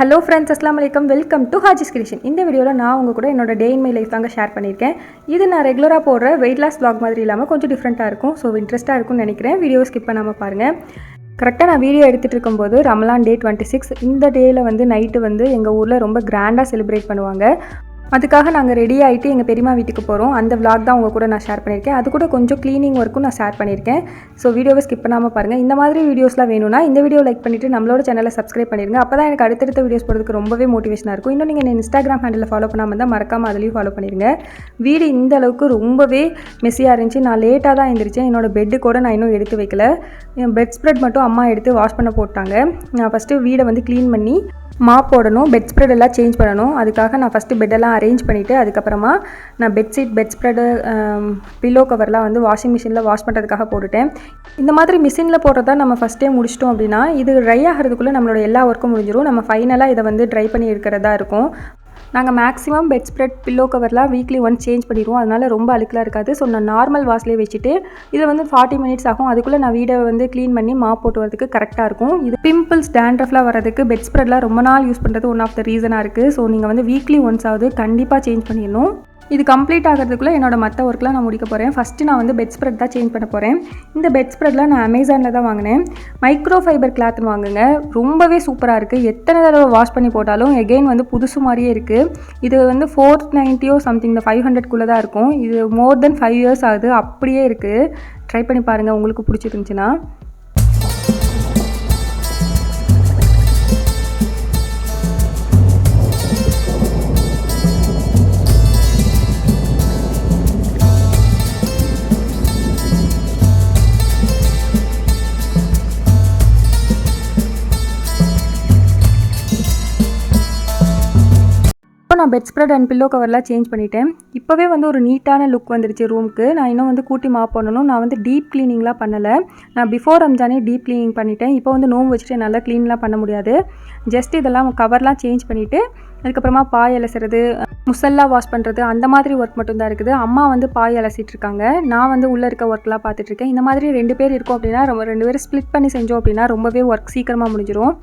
Hello friends, அஸ்ஸலாமு அலைக்கும். Welcome to Haji's creation. இந்த வீடியோவில் நான் உங்கள் கூட என்னோட டே இன் மை லைஃப் தாங்க ஷேர் பண்ணியிருக்கேன். இது நான் ரெகுலராக போடுற வெயிட் லாஸ் vlog மாதிரி இல்லாமல் கொஞ்சம் டிஃப்ரெண்ட்டாக இருக்கும். ஸோ இன்ட்ரெஸ்ட்டாக இருக்கும்னு நினைக்கிறேன். வீடியோ ஸ்கிப் பண்ணாமல் பாருங்கள். கரெக்டாக நான் வீடியோ எடுத்துகிட்டு இருக்கும்போது ரமலான் டே 26 இந்த டேயில் நைட்டு எங்கள் ஊரில் ரொம்ப கிராண்டாக செலிப்ரேட் பண்ணுவாங்க. அதுக்காக நாங்கள் ரெடி ஆகிட்டு எங்கள் பெரியம்மா வீட்டுக்கு போகிறோம். அந்த vlog தான் உங்கள் கூட நான் ஷேர் பண்ணியிருக்கேன். அது கூட கொஞ்சம் க்ளீனிங் ஒர்க்கும் நான் ஷேர் பண்ணியிருக்கேன். ஸோ வீடியோவை ஸ்கிப் பண்ணாமல் பாருங்கள். இந்த மாதிரி வீடியோஸ்லாம் வேணும்னா இந்த வீடியோ லைக் பண்ணிவிட்டு நம்மளோட சேனலை சப்ஸ்கிரைப் பண்ணிடுங்க. அப்போ தான் எனக்கு அடுத்தடுத்த வீடியோஸ் போடுறதுக்கு ரொம்பவே மோட்டிவேஷனாக இருக்கும். இன்னும் நீங்கள் இன்ஸ்டாகிராம் ஹேண்டில் ஃபாலோ பண்ணாமல் இருந்தால் மறக்காமல் அதுலேயும் ஃபாலோ பண்ணிடுங்க. வீடு இந்த அளவுக்கு ரொம்பவே மெஸ்ஸியாக இருந்துச்சு. நான் லேட்டாக தான் எழுந்திரிச்சேன். என்னோடய பெட்டு கூட நான் இன்னும் எடுத்து வைக்கல. பெட் ஸ்ப்ரெட் மட்டும் அம்மா எடுத்து வாஷ் பண்ண போட்டாங்க. நான் ஃபஸ்ட்டு வீடை க்ளீன் பண்ணி மாப் போடணும், பெட் ஸ்ப்ரெட் எல்லாம் சேஞ்ச் பண்ணணும். அதுக்காக நான் ஃபஸ்ட்டு பெட்டெல்லாம் அரேஞ்ச் பண்ணிவிட்டு அதுக்கப்புறமா நான் பெட்ஷீட், பெட் ஸ்ப்ரெடு, பில்லோ கவர்லாம் வாஷிங் மிஷினில் வாஷ் பண்ணுறதுக்காக போட்டுட்டேன். இந்த மாதிரி மிஷினில் போடுறதா நம்ம ஃபஸ்ட்டே முடிச்சிட்டோம் அப்படின்னா இது ட்ரை ஆகிறதுக்குள்ளே நம்மளோட எல்லா ஒர்க்கும் முடிஞ்சிடும். நம்ம ஃபைனலாக இதை ட்ரை பண்ணி எடுக்கிறதா இருக்கும். நாங்கள் மேக்ஸிமம் பெட் ஸ்ப்ரெட், பில்லோ கவர்லாம் வீக்லி ஒன்ஸ் சேஞ்ச் பண்ணிடுவோம். அதனால் ரொம்ப அழுக்கலாக இருக்காது. ஸோ நான் நார்மல் வாஷ்லேயே வச்சுட்டு இதில் 40 மினிட்ஸ் ஆகும். அதுக்குள்ளே நான் வீடை க்ளீன் பண்ணி மாப் போட்டு வரதுக்கு கரெக்டாக இருக்கும். இது பிம்பிள்ஸ், டேண்ட்ரஃப்லாம் வரதுக்கு பெட் ஸ்ப்ரெட்லாம் ரொம்ப நாள் யூஸ் பண்ணுறது ஒன் ஆஃப் த ரீசனாக இருக்குது. ஸோ நீங்கள் வீக்லி ஒன்ஸ் ஆகுது கண்டிப்பாக சேஞ்ச் பண்ணிடணும். இது கம்ப்ளீட் ஆகிறதுக்குள்ளே என்னோட மற்ற ஒர்க்லாம் நான் முடிக்க போகிறேன். ஃபஸ்ட்டு நான் பெட் ஸ்ப்ரெட் தான் சேஞ்ச் பண்ண போகிறேன். இந்த பெட் ஸ்ப்ரெட்லாம் நான் அமேசானில் தான் வாங்கினேன். மைக்ரோ ஃபைபர் கிளாத் வாங்குங்க, ரொம்பவே சூப்பராக இருக்குது. எத்தனை தடவை வாஷ் பண்ணி போட்டாலும் எகெயின் புதுசு மாதிரியே இருக்குது. இது 490 சம்திங், இந்த 500க்குள்ளே தான் இருக்கும். இது மோர் தென் 5 இயர்ஸ் ஆகுது, அப்படியே இருக்குது. ட்ரை பண்ணி பாருங்கள் உங்களுக்கு பிடிச்சிருந்துச்சின்னா. நான் பெட் ஸ்ப்ரெட் அண்ட் பில்லோ கவர்லாம் சேஞ்ச் பண்ணிட்டேன். இப்போவே ஒரு நீட்டான லுக் வந்துருச்சு ரூமுக்கு. நான் இன்னும் கூட்டி மாப் பண்ணணும். நான் டீப் க்ளீனிங்லாம் பண்ணலை. நான் பிஃபோர் ரம்ஜானே டீப் க்ளீனிங் பண்ணிட்டேன். இப்போ நோம்பு வச்சுட்டு நல்லா க்ளீன்லாம் பண்ண முடியாது. ஜஸ்ட் இதெல்லாம் கவர்லாம் சேஞ்ச் பண்ணிவிட்டு அதுக்கப்புறமா பாய் அலசுறது, முசல்லா வாஷ் பண்ணுறது, அந்த மாதிரி ஒர்க் மட்டும்தான் இருக்குது. அம்மா பாய் அலசிட்டு இருக்காங்க. நான் உள்ளே இருக்க ஒர்க்லாம் பார்த்துட்ருக்கேன். இந்த மாதிரி 2 பேர் இருக்கோம் அப்படின்னா 2 பேரும் ஸ்ப்ளிட் பண்ணி செஞ்சோம் அப்படின்னா ரொம்பவே ஒர்க் சீக்கிரமாக முடிஞ்சிடும்.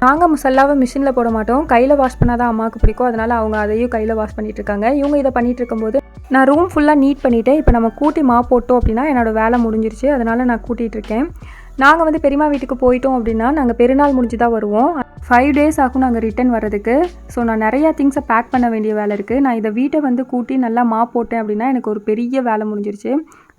நாங்கள் முசல்லாவை மிஷினில் போட மாட்டோம், கையில் வாஷ் பண்ணால் தான் அம்மாவுக்கு பிடிக்கும். அதனால் அவங்க அதையும் கையில் வாஷ் பண்ணிகிட்டு இருக்காங்க. இவங்க இதை பண்ணிகிட்டு இருக்கும்போது நான் ரூம் ஃபுல்லாக நீட் பண்ணிவிட்டேன். இப்போ நம்ம கூட்டி மாப் போட்டோம் அப்படின்னா என்னோடய வேலை முடிஞ்சிருச்சு. அதனால் நான் கூட்டிகிட்டு இருக்கேன். நாங்கள் பெரியம்மா வீட்டுக்கு போயிட்டோம் அப்படின்னா நாங்கள் பெருநாள் முடிஞ்சு தான் வருவோம். 5 டேஸ் ஆகும் நாங்கள் ரிட்டன் வர்றதுக்கு. ஸோ நான் நிறையா திங்ஸை பேக் பண்ண வேண்டிய வேலை இருக்குது. நான் இதை வீட்டை கூட்டி நல்லா மாப் போட்டேன் அப்படின்னா எனக்கு ஒரு பெரிய வேலை முடிஞ்சிருச்சு.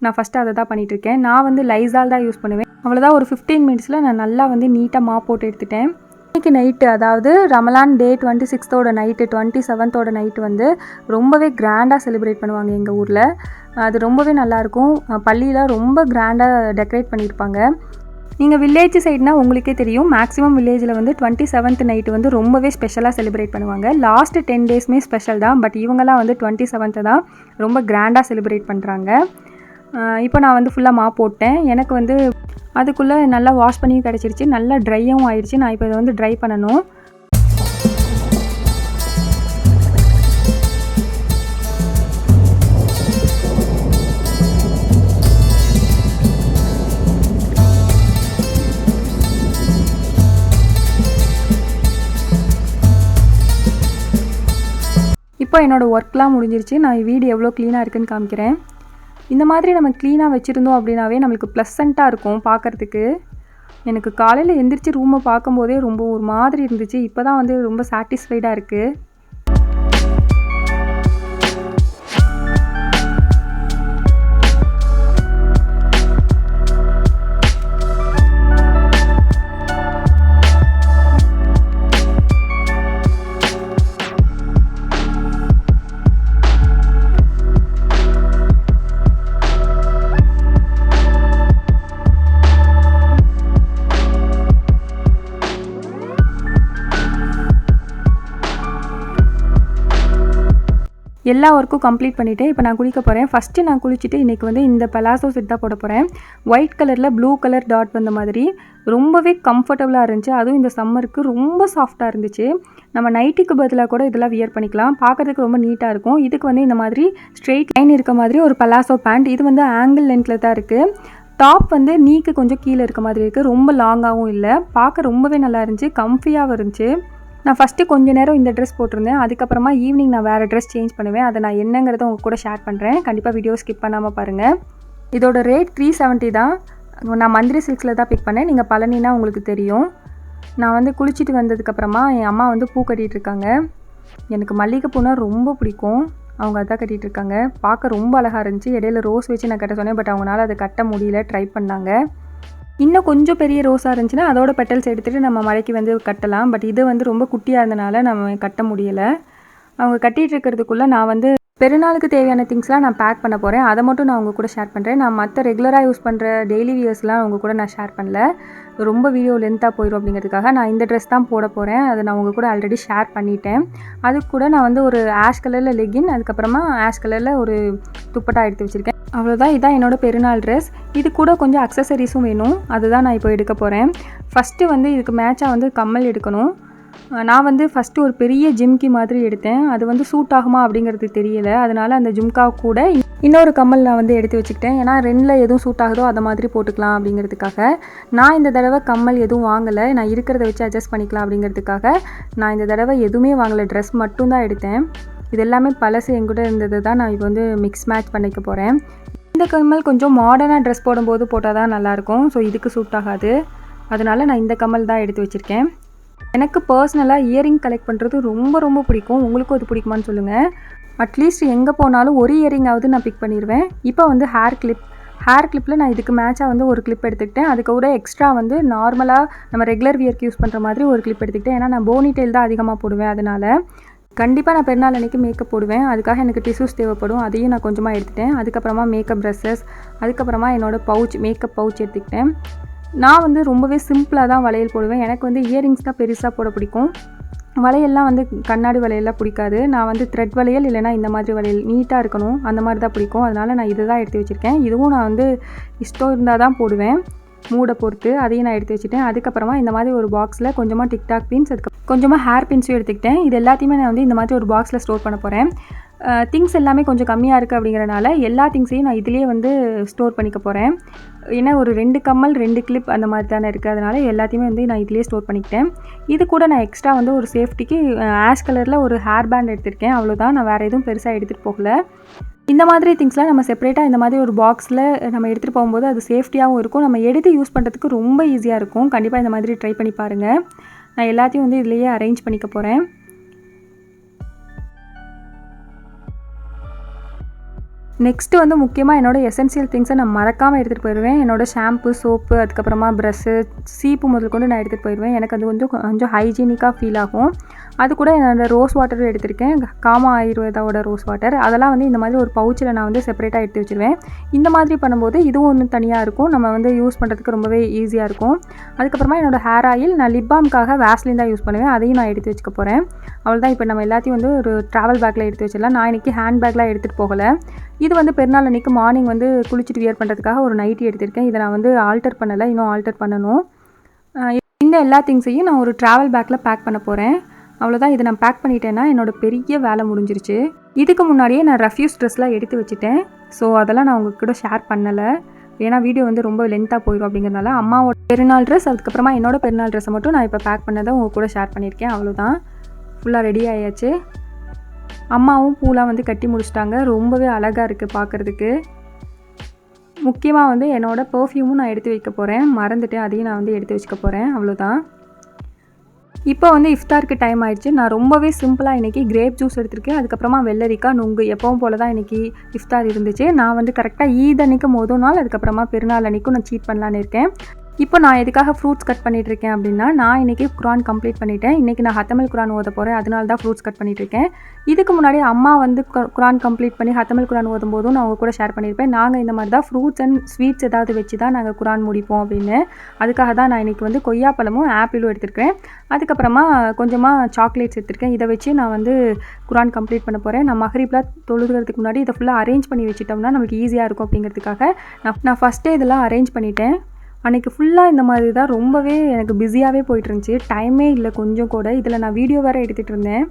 நான் ஃபஸ்ட்டு அதை தான் பண்ணிகிட்ருக்கேன். நான் லைசால் தான் யூஸ் பண்ணுவேன். அவ்வளோதான், ஒரு 15 மினிட்ஸில் நான் நல்லா நீட்டாக மாப் போட்டு எடுத்துட்டேன். இன்றைக்கி நைட்டு, அதாவது ரமலான் டே 26 நைட்டு, 27 நைட்டு ரொம்பவே கிராண்டாக செலிப்ரேட் பண்ணுவாங்க எங்கள் ஊரில். அது ரொம்பவே நல்லாயிருக்கும். பள்ளியில் ரொம்ப கிராண்டாக டெக்கரேட் பண்ணியிருப்பாங்க. நீங்கள் வில்லேஜ் சைட்னா உங்களுக்கே தெரியும். மேக்ஸிமம் வில்லேஜில் 27th நைட்டு ரொம்பவே ஸ்பெஷலாக செலிப்ரேட் பண்ணுவாங்க. லாஸ்ட்டு 10 டேஸுமே ஸ்பெஷல் தான். பட் இவங்கெல்லாம் 27th தான் ரொம்ப கிராண்டாக செலிப்ரேட் பண்ணுறாங்க. இப்போ நான் ஃபுல்லாக மாப் போட்டேன். எனக்கு அதுக்குள்ளே நல்லா வாஷ் பண்ணியும் கிடச்சிருச்சு, நல்லா ட்ரையும் ஆயிடுச்சு. நான் இப்போ இதை ட்ரை பண்ணணும். இப்போ என்னோடய ஒர்க்லாம் முடிஞ்சிருச்சு. நான் வீடு எவ்வளோ க்ளீனாக இருக்குதுன்னு காமிக்கிறேன். இந்த மாதிரி நம்ம க்ளீனாக வச்சுருந்தோம் அப்படின்னாவே நம்மளுக்கு ப்ளசண்ட்டாக இருக்கும் பார்க்குறதுக்கு. எனக்கு காலையில் எந்திரிச்சு ரூமை பார்க்கும்போதே ரொம்ப ஒரு மாதிரி இருந்துச்சு. இப்போ தான் ரொம்ப சாட்டிஸ்ஃபைடாக இருக்குது. எல்லா ஒர்க்கும் கம்ப்ளீட் பண்ணிவிட்டு இப்போ நான் குளிக்க போகிறேன். ஃபஸ்ட்டு நான் குளிச்சுட்டு இன்றைக்கி இந்த பலாசோ செட் தான் போட போகிறேன். ஒயிட் கலரில் ப்ளூ கலர் டாட் வந்த மாதிரி ரொம்பவே கம்ஃபர்டபுளாக இருந்துச்சு. அதுவும் இந்த சம்மருக்கு ரொம்ப சாஃப்டாக இருந்துச்சு. நம்ம நைட்டிக்கு பதிலாக கூட இதெல்லாம் வியர் பண்ணிக்கலாம். பார்க்குறதுக்கு ரொம்ப நீட்டாக இருக்கும். இதுக்கு இந்த மாதிரி ஸ்ட்ரெயிட் லைன் இருக்க மாதிரி ஒரு பலாசோ பேண்ட். இது ஆங்கிள் லென்த்தில் தான் இருக்குது. டாப் நீக்கு கொஞ்சம் கீழே இருக்க மாதிரி இருக்குது. ரொம்ப லாங்காகவும் இல்லை. பார்க்க ரொம்பவே நல்லா இருந்துச்சு, கம்ஃபியாகவும் இருந்துச்சு. நான் ஃபஸ்ட்டு கொஞ்ச நேரம் இந்த ட்ரெஸ் போட்டிருந்தேன். அதுக்கப்புறமா ஈவினிங் நான் வேறு ட்ரெஸ் சேஞ்ச் பண்ணுவேன். அதை நான் என்னங்கிறத உங்கள் கூட ஷேர் பண்ணுறேன். கண்டிப்பாக வீடியோ ஸ்கிப் பண்ணாமல் பாருங்கள். இதோட ரேட் 370 தான். நான் மந்திரி சில்க்ஸில் தான் பிக் பண்ணேன். நீங்கள் பழனினா உங்களுக்கு தெரியும். நான் வந்து குளிச்சுட்டு வந்ததுக்கப்புறமா என் அம்மா வந்து பூ கட்டிகிட்ருக்காங்க. எனக்கு மல்லிகைப்பூனா ரொம்ப பிடிக்கும். அவங்க அதான் கட்டிகிட்ருக்காங்க. பார்க்க ரொம்ப அழகாக இருந்துச்சு. இடையில ரோஸ் வச்சு நான் கட்ட சொன்னேன். பட் அவங்களால அதை கட்ட முடியல. ட்ரை பண்ணாங்க. இன்னும் கொஞ்சம் பெரிய ரோஸாக இருந்துச்சுன்னா அதோட பெட்டல்ஸ் எடுத்துகிட்டு நம்ம மழைக்கு வந்து கட்டலாம். பட் இது வந்து ரொம்ப குட்டியாக இருந்தனால நம்ம கட்ட முடியலை. அவங்க கட்டிகிட்டு இருக்கிறதுக்குள்ளே நான் வந்து பெருநாளுக்கு தேவையான திங்ஸ்லாம் நான் பேக் பண்ண போகிறேன். அதை மட்டும் நான் உங்கள் கூட ஷேர் பண்ணுறேன். நான் மற்ற ரெகுலராக யூஸ் பண்ணுற டெய்லி வியர்ஸ்லாம் உங்கள் கூட நான் ஷேர் பண்ணல. ரொம்ப வீடியோ லென்த்தாக போயிடும் அப்படிங்கிறதுக்காக நான் இந்த ட்ரெஸ் தான் போட போகிறேன். அதை நான் உங்கள் கூட ஆல்ரெடி ஷேர் பண்ணிட்டேன். அதுக்கு கூட நான் வந்து ஒரு ஆஷ் கலரில் லெகின், அதுக்கப்புறமா ஆஷ் கலரில் ஒரு துப்பட்டா எடுத்து வச்சுருக்கேன். அவ்வளோதான். இதான் என்னோடய பெருநாள் ட்ரெஸ். இது கூட கொஞ்சம் அக்சசரிஸும் வேணும். அதுதான் நான் இப்போ எடுக்க போகிறேன். ஃபஸ்ட்டு வந்து இதுக்கு மேட்சாக வந்து கம்மல் எடுக்கணும். நான் வந்து ஃபஸ்ட்டு ஒரு பெரிய ஜிம்கி மாதிரி எடுத்தேன். அது வந்து சூட் ஆகுமா அப்படிங்கிறது தெரியலை. அதனால் அந்த ஜிம்கா கூட இன்னொரு கம்மல் நான் வந்து எடுத்து வச்சுக்கிட்டேன். ஏன்னா 2ல் எதுவும் சூட் ஆகுதோ அதை மாதிரி போட்டுக்கலாம் அப்படிங்கிறதுக்காக. நான் இந்த தடவை கம்மல் எதுவும் வாங்கலை. நான் இருக்கிறத வச்சு அட்ஜஸ்ட் பண்ணிக்கலாம் அப்படிங்கிறதுக்காக நான் இந்த தடவை எதுவுமே வாங்கலை. ட்ரெஸ் மட்டும்தான் எடுத்தேன். இது எல்லாமே பழசு என்கிட்ட இருந்தது தான் நான் இப்போ வந்து மிக்ஸ் மேட்ச் பண்ணிக்க போகிறேன். இந்த கம்மல் கொஞ்சம் மாடர்னாக ட்ரெஸ் போடும்போது போட்டால் தான் நல்லாயிருக்கும். ஸோ இதுக்கு சூட் ஆகாது. அதனால் நான் இந்த கம்மல் தான் எடுத்து வச்சுருக்கேன். எனக்கு பர்சனலாக இயரிங் கலெக்ட் பண்ணுறது ரொம்ப ரொம்ப பிடிக்கும். உங்களுக்கும் அது பிடிக்குமான்னு சொல்லுங்கள். அட்லீஸ்ட் எங்கே போனாலும் ஒரு இயரிங்காவது நான் பிக் பண்ணிடுவேன். இப்போ வந்து ஹேர் கிளிப்பில் நான் இதுக்கு மேட்சாக வந்து ஒரு கிளிப் எடுத்துக்கிட்டேன். அதுக்கு கூட எக்ஸ்ட்ரா வந்து நார்மலாக நம்ம ரெகுலர் வியர்க்கு யூஸ் பண்ணுற மாதிரி ஒரு கிளிப் எடுத்துக்கிட்டேன். ஏன்னா நான் போனி டெயில் தான் அதிகமாக போடுவேன். அதனால் கண்டிப்பாக நான் பெருநாள் அன்றைக்கி மேக்கப் போடுவேன். அதுக்காக எனக்கு டிஷ்யூஸ் தேவைப்படும். அதையும் நான் கொஞ்சமாக எடுத்துட்டேன். அதுக்கப்புறமா மேக்கப் ப்ரஷஸ், அதுக்கப்புறமா என்னோடய மேக்கப் பவுச் எடுத்துக்கிட்டேன். நான் வந்து ரொம்பவே சிம்பிளாக தான் வளையல் போடுவேன். எனக்கு வந்து இயரிங்ஸ் தான் பெருசாக போட பிடிக்கும். வளையல்லாம் வந்து கண்ணாடி வளையல்லாம் பிடிக்காது. நான் வந்து த்ரெட் வளையல் இல்லைனா இந்த மாதிரி வளையல் நீட்டாக இருக்கணும், அந்த மாதிரி தான் பிடிக்கும். அதனால் நான் இதை தான் எடுத்து வச்சுருக்கேன். இதுவும் நான் வந்து இஷ்டம் இருந்தால் தான் போடுவேன், மூடை பொறுத்து. அதையும் நான் எடுத்து வச்சுட்டேன். அதுக்கப்புறமா இந்த மாதிரி ஒரு பாக்ஸில் கொஞ்சமாக டிக்டாக் பின்ஸ், கொஞ்சமாக ஹேர் பின்ஸும் எடுத்துக்கிட்டேன். இது எல்லாத்தையுமே நான் வந்து இந்த மாதிரி ஒரு பாக்ஸில் ஸ்டோர் பண்ண போகிறேன். திங்ஸ் எல்லாமே கொஞ்சம் கம்மியாக இருக்குது அப்படிங்கிறனால எல்லா திங்ஸையும் நான் இதிலே வந்து ஸ்டோர் பண்ணிக்க போகிறேன். ஏன்னா ஒரு 2 கம்மல் 2 கிளிப் அந்த மாதிரி தானே இருக்குது. அதனால் எல்லாத்தையுமே வந்து நான் இதிலே ஸ்டோர் பண்ணிக்கிட்டேன். இது கூட நான் எக்ஸ்ட்ரா வந்து ஒரு சேஃப்டிக்கு ஆஷ் கலரில் ஒரு ஹேர் பேண்ட் எடுத்திருக்கேன். அவ்வளோதான். நான் வேறு எதுவும் பெருசாக எடுத்துகிட்டு போகல. இந்த மாதிரி திங்ஸ்லாம் நம்ம செப்பரேட்டாக இந்த மாதிரி ஒரு பாக்ஸில் நம்ம எடுத்துகிட்டு போகும்போது அது சேஃப்டியாகவும் இருக்கும். நம்ம எடுத்து யூஸ் பண்ணுறதுக்கு ரொம்ப ஈஸியாக இருக்கும். கண்டிப்பாக இந்த மாதிரி ட்ரை பண்ணி பாருங்கள். நான் எல்லாத்தையும் வந்து இதிலேயே அரேஞ்ச் பண்ணிக்க போகிறேன். நெக்ஸ்ட்டு வந்து முக்கியமாக என்னோடய எசென்சியல் திங்ஸை நான் மறக்காமல் எடுத்துகிட்டு போயிடுவேன். என்னோடய ஷாம்பு, சோப்பு, அதுக்கப்புறமா ப்ரஷ்ஷு, சீப்பு முதல் கொண்டு நான் எடுத்துகிட்டு போயிடுவேன். எனக்கு அது கொஞ்சம் ஹைஜீனிக்காக ஃபீல் ஆகும். அது கூட என்னோடய ரோஸ் வாட்டர் எடுத்திருக்கேன். காமா ஆயுர்வேதாவோட ரோஸ் வாட்டர். அதெல்லாம் வந்து இந்த மாதிரி ஒரு பவுச்சில் நான் வந்து செப்பரேட்டாக எடுத்து வச்சுருவேன். இந்த மாதிரி பண்ணும்போது இதுவும் ஒன்று தனியாக இருக்கும். நம்ம வந்து யூஸ் பண்ணுறதுக்கு ரொம்பவே ஈஸியாக இருக்கும். அதுக்கப்புறமா என்னோடய ஹேர் ஆயில், நான் லிப் பாம்காக வேஸ்லின் தான் யூஸ் பண்ணுவேன். அதையும் நான் எடுத்து வச்சுக்க போகிறேன். அவ்வளோதான். இப்போ நம்ம எல்லாத்தையும் வந்து ஒரு ட்ராவல் பேக்கில் எடுத்து வச்சிடலாம். நான் இன்றைக்கி ஹேண்ட் பேக்லாம் எடுத்துகிட்டு போகலை. இது வந்து பெருநாள் அன்றைக்கி மார்னிங் வந்து குளிச்சுட்டு வியர் பண்ணுறதுக்காக ஒரு நைட்டி எடுத்திருக்கேன். இதை நான் வந்து ஆல்டர் பண்ணலை, இன்னும் ஆல்டர் பண்ணணும். இந்த எல்லா திங்ஸையும் நான் ஒரு ட்ராவல் பேக்கில் பேக் பண்ண போகிறேன். அவ்வளோதான். இதை நான் பேக் பண்ணிட்டேன்னா என்னோடய பெரிய வேலை முடிஞ்சிருச்சு. இதுக்கு முன்னாடியே நான் ரஃப்யூஸ் ட்ரெஸ்லாம் எடுத்து வச்சுட்டேன். ஸோ அதெல்லாம் நான் உங்கள் கூட ஷேர் பண்ணலை. ஏன்னா வீடியோ வந்து ரொம்ப லென்த்தாக போயிடும் அப்படிங்கிறதுனால அம்மாவோட பெருநாள் ட்ரெஸ், அதுக்கப்புறமா என்னோடய பெருநாள் ட்ரெஸ்ஸை மட்டும் நான் இப்போ பேக் பண்ணதை உங்கள் கூட ஷேர் பண்ணியிருக்கேன். அவ்வளோதான். ஃபுல்லாக ரெடி ஆயாச்சு. அம்மாவும் பூலாம் வந்து கட்டி முடிச்சிட்டாங்க. ரொம்பவே அழகாக இருக்குது பார்க்குறதுக்கு. முக்கியமாக வந்து என்னோடய பர்ஃப்யூமும் நான் எடுத்து வைக்க போகிறேன். மறந்துட்டேன், அதையும் நான் வந்து எடுத்து வச்சுக்க போகிறேன். அவ்வளோதான். இப்போ வந்து இஃப்தாருக்கு டைம் ஆயிடுச்சு. நான் ரொம்பவே சிம்பிளாக இன்றைக்கி கிரேப் ஜூஸ் எடுத்திருக்கேன். அதுக்கப்புறமா வெள்ளரிக்காய், நுங்கு, எப்பவும் போல தான் இன்றைக்கி இஃப்தார் இருந்துச்சு. நான் வந்து கரெக்டாக ஈத் அன்றைக்கு மொதல் நாள், அதுக்கப்புறமா பெருநாள் அன்றைக்கும் நான் சீட் பண்ணலான்னு இருக்கேன். இப்போ நான் எதுக்காக ஃப்ரூட்ஸ் கட் பண்ணிகிட்ருக்கேன் அப்படின்னா, நான் இன்றைக்கி குரான் கம்ப்ளீட் பண்ணிட்டேன். இன்றைக்கி நான் ஹத்தமல் குரான் ஓத போகிறேன். அதனால தான் ஃப்ரூட்ஸ் கட் பண்ணிகிட்ருக்கேன். இதுக்கு முன்னாடி அம்மா வந்து குரான் கம்ப்ளீட் பண்ணி ஹத்தமல் குரான் ஓதும் போதும் நான் அவங்க கூட ஷேர் பண்ணியிருப்பேன். நாங்கள் இந்த மாதிரி தான் ஃப்ரூட்ஸ் அண்ட் ஸ்வீட்ஸ் ஏதாவது வச்சு தான் நாங்கள் குரான் முடிப்போம் அப்படின்னு. அதுக்காக தான் நான் இன்றைக்கி வந்து கொய்யாப்பழமும் ஆப்பிளும் எடுத்துருக்கேன். அதுக்கப்புறமா கொஞ்சமாக சாக்லேட்ஸ் எடுத்துருக்கேன். இதை வச்சு நான் வந்து குரான் கம்ப்ளீட் பண்ண போகிறேன். நான் மஹ்ரிப்லாம் தொழுகிறதுக்கு முன்னாடி இதை ஃபுல்லாக அரேஞ்ச் பண்ணி வச்சுட்டோம்னா நமக்கு ஈஸியாக இருக்கும் அப்படிங்கிறதுக்காக நான் ஃபஸ்ட்டே இதெல்லாம் அரேஞ்ச் பண்ணிட்டேன். அன்றைக்கி ஃபுல்லாக இந்த மாதிரி தான் ரொம்பவே எனக்கு பிஸியாகவே போயிட்டுருந்துச்சி. டைமே இல்லை கொஞ்சம் கூட. இதில் நான் வீடியோ வேறு எடுத்துகிட்டு இருந்தேன்.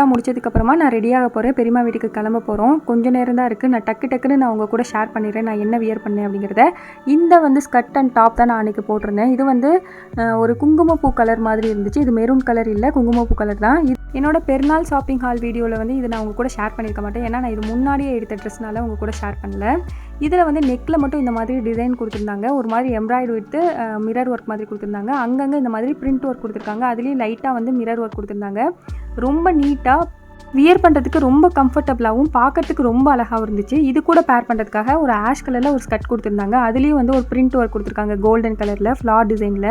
ஃபுல்லாக முடிச்சதுக்கப்புறமா நான் ரெடியாக போகிறேன். பெரியம்மா வீட்டுக்கு கிளம்ப போகிறோம். கொஞ்சம் நேரம் தான் இருக்குது. நான் டக்குன்னு நான் உங்கள் கூட ஷேர் பண்ணிடுறேன் நான் என்ன வியர் பண்ணேன் அப்படிங்கிறத. இந்த வந்து ஸ்கர்ட் அண்ட் டாப் தான் நான் அன்றைக்கி போட்டிருந்தேன். இது வந்து ஒரு குங்குமப்பூ கலர் மாதிரி இருந்துச்சு. இது மெரூன் கலர் இல்லை, குங்குமப்பூ கலர் தான். என்னோட பெருநாள் ஷாப்பிங் ஹால் வீடியோவில் வந்து இது நான் உங்கள் கூட ஷேர் பண்ணியிருக்க மாட்டேன். ஏன்னா நான் இது முன்னாடியே எடுத்த ட்ரெஸ்னால உங்கள் கூட ஷேர் பண்ணல. இதில் வந்து நெக்கில் மட்டும் இந்த மாதிரி டிசைன் கொடுத்துருந்தாங்க. ஒரு மாதிரி எம்ப்ராய்டு வித்து மிரர் ஒர்க் மாதிரி கொடுத்துருந்தாங்க. அங்கங்கே இந்த மாதிரி பிரிண்ட் ஒர்க் கொடுத்துருக்காங்க. அதுலேயும் லைட்டாக வந்து மிரர் ஒர்க் கொடுத்துருந்தாங்க. ரொம்ப நீட்டாக வியர் பண்ணுறதுக்கு ரொம்ப கம்ஃபர்டபுளாகவும் பார்க்கறதுக்கு ரொம்ப அழகாகவும் இருந்துச்சு. இது கூட பேர் பண்ணுறதுக்காக ஒரு ஆஷ் கலரில் ஒரு ஸ்கர்ட் கொடுத்துருந்தாங்க. அதுலேயும் வந்து ஒரு பிரிண்ட் ஒர்க் கொடுத்துருக்காங்க கோல்டன் கலரில் ஃப்ளார் டிசைனில்.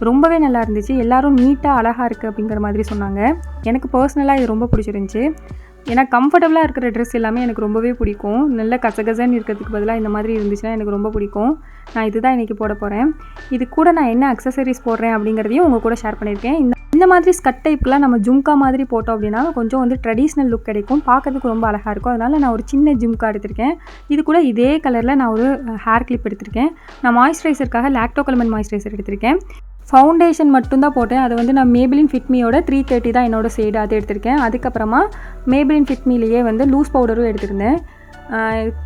ரொம்பவே நல்லா இருந்துச்சு. எல்லோரும் நீட்டாக அழகாக இருக்குது அப்படிங்கிற மாதிரி சொன்னாங்க. எனக்கு பர்சனலாக இது ரொம்ப பிடிச்சிருந்துச்சி. ஏன்னா கம்ஃபர்டபுளாக இருக்கிற ட்ரெஸ் எல்லாமே எனக்கு ரொம்பவே பிடிக்கும். நல்ல கசகசன்னு இருக்கிறதுக்கு பதிலாக இந்த மாதிரி இருந்துச்சுன்னா எனக்கு ரொம்ப பிடிக்கும். நான் இதுதான் இன்றைக்கி போட போகிறேன். இது கூட நான் என்ன அக்சசரிஸ் போடுறேன் அப்படிங்கிறதையும் உங்கள் கூட ஷேர் பண்ணியிருக்கேன். இந்த மாதிரி ஸ்கர்ட் டைப்புக்கெலாம் நம்ம ஜும்கா மாதிரி போட்டோம் அப்படின்னா கொஞ்சம் வந்து ட்ரெடிஷ்னல் லுக் கிடைக்கும், பார்க்கறதுக்கு ரொம்ப அழகாக இருக்கும். அதனால் நான் ஒரு சின்ன ஜும்கா எடுத்திருக்கேன். இது கூட இதே கலரில் நான் ஒரு ஹேர் கிளிப் எடுத்திருக்கேன். நான் மாய்ஸ்சரைசருக்காக லாக்டோகலமன் மாய்ஸ்சரைசர் எடுத்திருக்கேன். ஃபவுண்டேஷன் மட்டும்தான் போட்டேன். அது வந்து நான் மேபிளின் ஃபிட்மியோட 330 தான் என்னோட ஷேடு, அது எடுத்திருக்கேன். அதுக்கப்புறமா மேபிளின் ஃபிட்மிலேயே வந்து லூஸ் பவுடரும் எடுத்திருந்தேன்.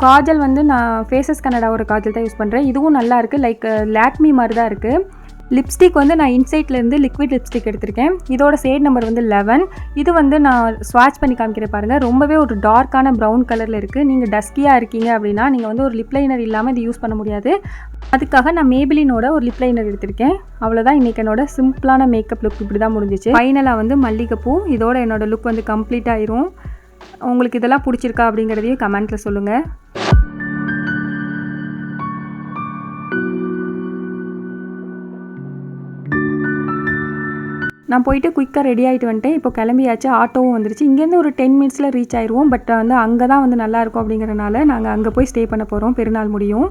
காஜல் வந்து நான் ஃபேஸஸ் கனடாவோட காஜல் தான் யூஸ் பண்ணுறேன். இதுவும் நல்லாயிருக்கு, லைக் லாக்மி மாதிரி தான் இருக்குது. லிப்ஸ்டிக் வந்து நான் இன்சைட்லேருந்து லிக்விட் லிப்ஸ்டிக் எடுத்திருக்கேன். இதோட ஷேட் நம்பர் வந்து 11. இது வந்து நான் ஸ்வாட்ச் பண்ணி காமிக்கிறேன் பாருங்கள். ரொம்பவே ஒரு டார்க்கான ப்ரௌன் கலரில் இருக்குது. நீங்கள் டஸ்கியாக இருக்கீங்க அப்படின்னா நீங்கள் வந்து ஒரு லிப் லைனர் இல்லாமல் இது யூஸ் பண்ண முடியாது. அதுக்காக நான் மேபிளினோட ஒரு லிப் லைனர் எடுத்திருக்கேன். அவ்வளோதான் இன்றைக்கி என்னோட சிம்பிளான மேக்கப் லுக் இப்படி தான் முடிஞ்சிச்சு. ஃபைனலாக வந்து மல்லிகைப்பூ. இதோட என்னோட லுக் வந்து கம்ப்ளீட் ஆயிரும். உங்களுக்கு இதெல்லாம் பிடிச்சிருக்கா அப்படிங்கிறதையும் கமெண்ட்டில் சொல்லுங்கள். நான் போயிட்டு குயிக்காக ரெடி ஆகிட்டு வந்துட்டேன். இப்போ கிளம்பியாச்சு. ஆட்டோவும் வந்துருச்சு. இங்கேருந்து ஒரு 10 மினிட்ஸில் ரீச் ஆயிடுவோம். பட் வந்து அங்கே தான் வந்து நல்லாயிருக்கும் அப்படிங்கிறனால நாங்கள் அங்கே போய் ஸ்டே பண்ண போகிறோம். பெருநாள் முடியும்.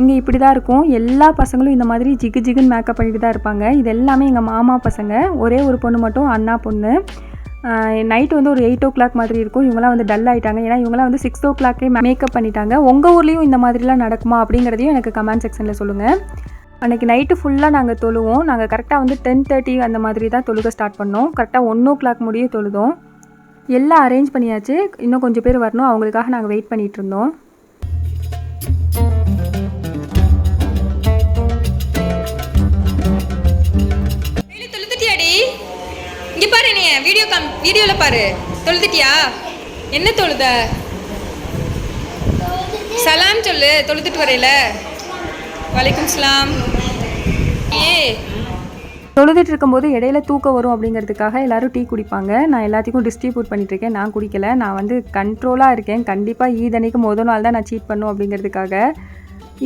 இங்கே இப்படி தான் இருக்கும். எல்லா பசங்களும் இந்த மாதிரி ஜிகுன்னு மேக்கப் பண்ணிட்டு தான் இருப்பாங்க. இது எல்லாமே எங்கள் மாமா பசங்க. ஒரே ஒரு பொண்ணு மட்டும் அண்ணா பொண்ணு. நைட்டு வந்து ஒரு 8 o'clock மாதிரி இருக்கும். இவங்களாம் வந்து டல் ஆகிட்டாங்க. ஏன்னா இவங்களாம் வந்து 6 o'clock மேக்கப் பண்ணிட்டாங்க. உங்கள் ஊர்லேயும் இந்த மாதிரிலாம் நடக்குமா அப்படிங்கிறதையும் எனக்கு கமெண்ட் செக்ஷனில் சொல்லுங்கள். அன்றைக்கி நைட்டு ஃபுல்லாக நாங்கள் தொழுவோம். நாங்கள் கரெக்டாக வந்து 10:30 அந்த மாதிரி தான் தொழுக ஸ்டார்ட் பண்ணோம். கரெக்டாக 1 o'clock முடியும் தொழுதோம். எல்லாம் அரேஞ்ச் பண்ணியாச்சு. இன்னும் கொஞ்சம் பேர் வரணும். அவங்களுக்காக நாங்கள் வெயிட் பண்ணிகிட்டு இருந்தோம். இங்கே பாரு, நீ வீடியோவில் பாரு. தொழுதுட்டியா? என்ன தொழுத? சலாம் சொல்லு. தொழுதுட்டு வரையில வலைக்கும் சலாம். தொழுதுட்டு இருக்கும்போது இடையில தூக்கம் வரும் அப்படிங்கிறதுக்காக எல்லோரும் டீ குடிப்பாங்க. நான் எல்லாத்துக்கும் டிஸ்ட்ரிபியூட் பண்ணிட்டுருக்கேன். நான் குடிக்கலை. நான் வந்து கண்ட்ரோலாக இருக்கேன். கண்டிப்பாக ஈதனைக்கு முதல் நாள் தான் நான் சீட் பண்ணும் அப்படிங்கிறதுக்காக.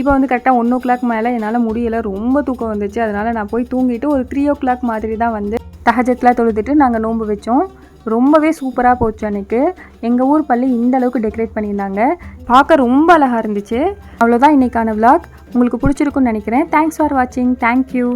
இப்போ வந்து கரெக்டாக 1 o'clock மேலே என்னால் முடியலை. ரொம்ப தூக்கம் வந்துச்சு. அதனால் நான் போய் தூங்கிட்டு ஒரு 3 o'clock மாதிரி தான் வந்து தஹஜத்தில் தொழுதுட்டு நாங்கள் நோன்பு வச்சோம். ரொம்பவே சூப்பராக போச்சு. அன்றைக்கு எங்கள் ஊர் பள்ளி இந்த அளவுக்கு டெக்கரேட் பண்ணியிருந்தாங்க. பார்க்க ரொம்ப அழகாக இருந்துச்சு. அவ்வளோதான் இன்றைக்கான விலாக். உங்களுக்கு பிடிச்சிருக்குன்னு நினைக்கிறேன். தேங்க்ஸ் ஃபார் வாட்சிங். தேங்க்யூ.